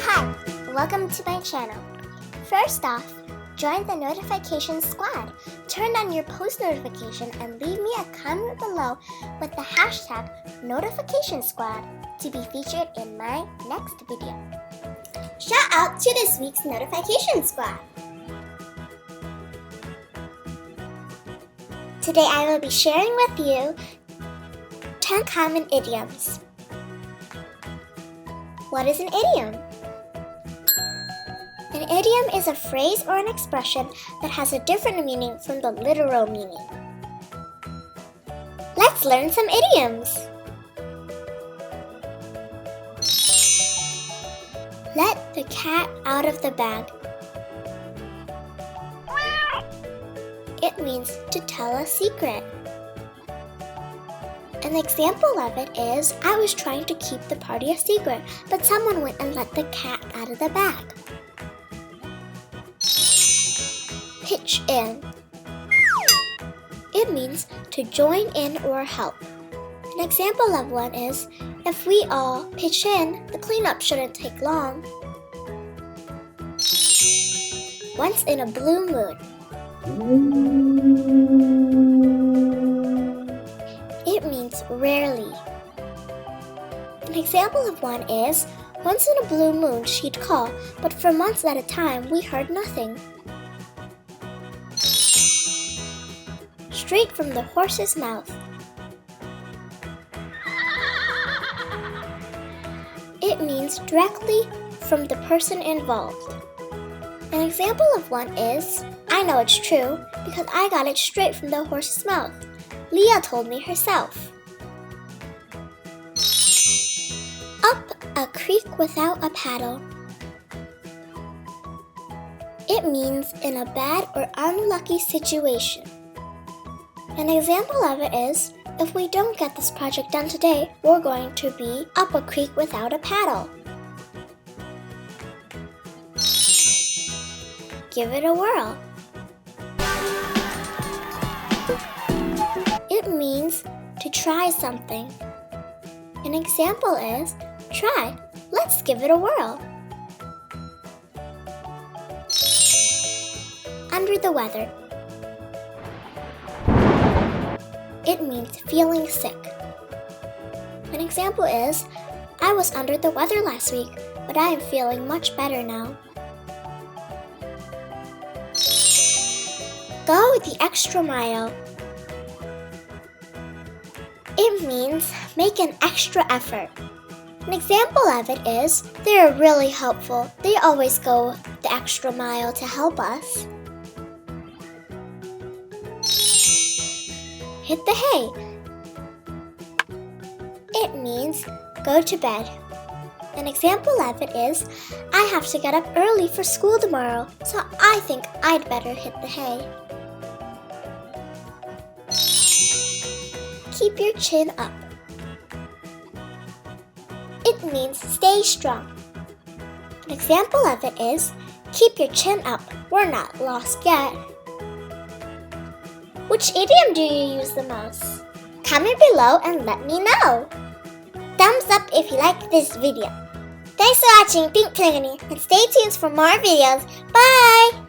Hi, welcome to my channel. First off, join the notification squad. Turn on your post notification and leave me a comment below with the hashtag notification squad to be featured in my next video. Shout out to this week's notification squad. Today I will be sharing with you 10 common idioms. What is an idiom? An idiom is a phrase or an expression that has a different meaning from the literal meaning. Let's learn some idioms. Let the cat out of the bag. It means to tell a secret. An example of it is, I was trying to keep the party a secret, but someone went and let the cat out of the bag. Pitch in. It means to join in or help. An example of one is, if we all pitch in, the cleanup shouldn't take long. Once in a blue moon. It means rarely. An example of one is, once in a blue moon she'd call, but for months at a time we heard nothing. Straight from the horse's mouth. It means directly from the person involved. An example of one is, I know it's true because I got it straight from the horse's mouth. Leah told me herself. Up a creek without a paddle. It means in a bad or unlucky situation. An example of it is, if we don't get this project done today, we're going to be up a creek without a paddle. Give it a whirl. It means to try something. An example is, try, let's give it a whirl. Under the weather. It means feeling sick. An example is, I was under the weather last week, but I am feeling much better now. Go the extra mile. It means make an extra effort. An example of it is, they are really helpful. They always go the extra mile to help us. Hit the hay. It means go to bed. An example of it is, I have to get up early for school tomorrow, so I think I'd better hit the hay. Keep your chin up. It means stay strong. An example of it is, keep your chin up, we're not lost yet. Which idiom do you use the most? Comment below and let me know. Thumbs up if you like this video. Thanks for watching Pink Penguiny and stay tuned for more videos. Bye!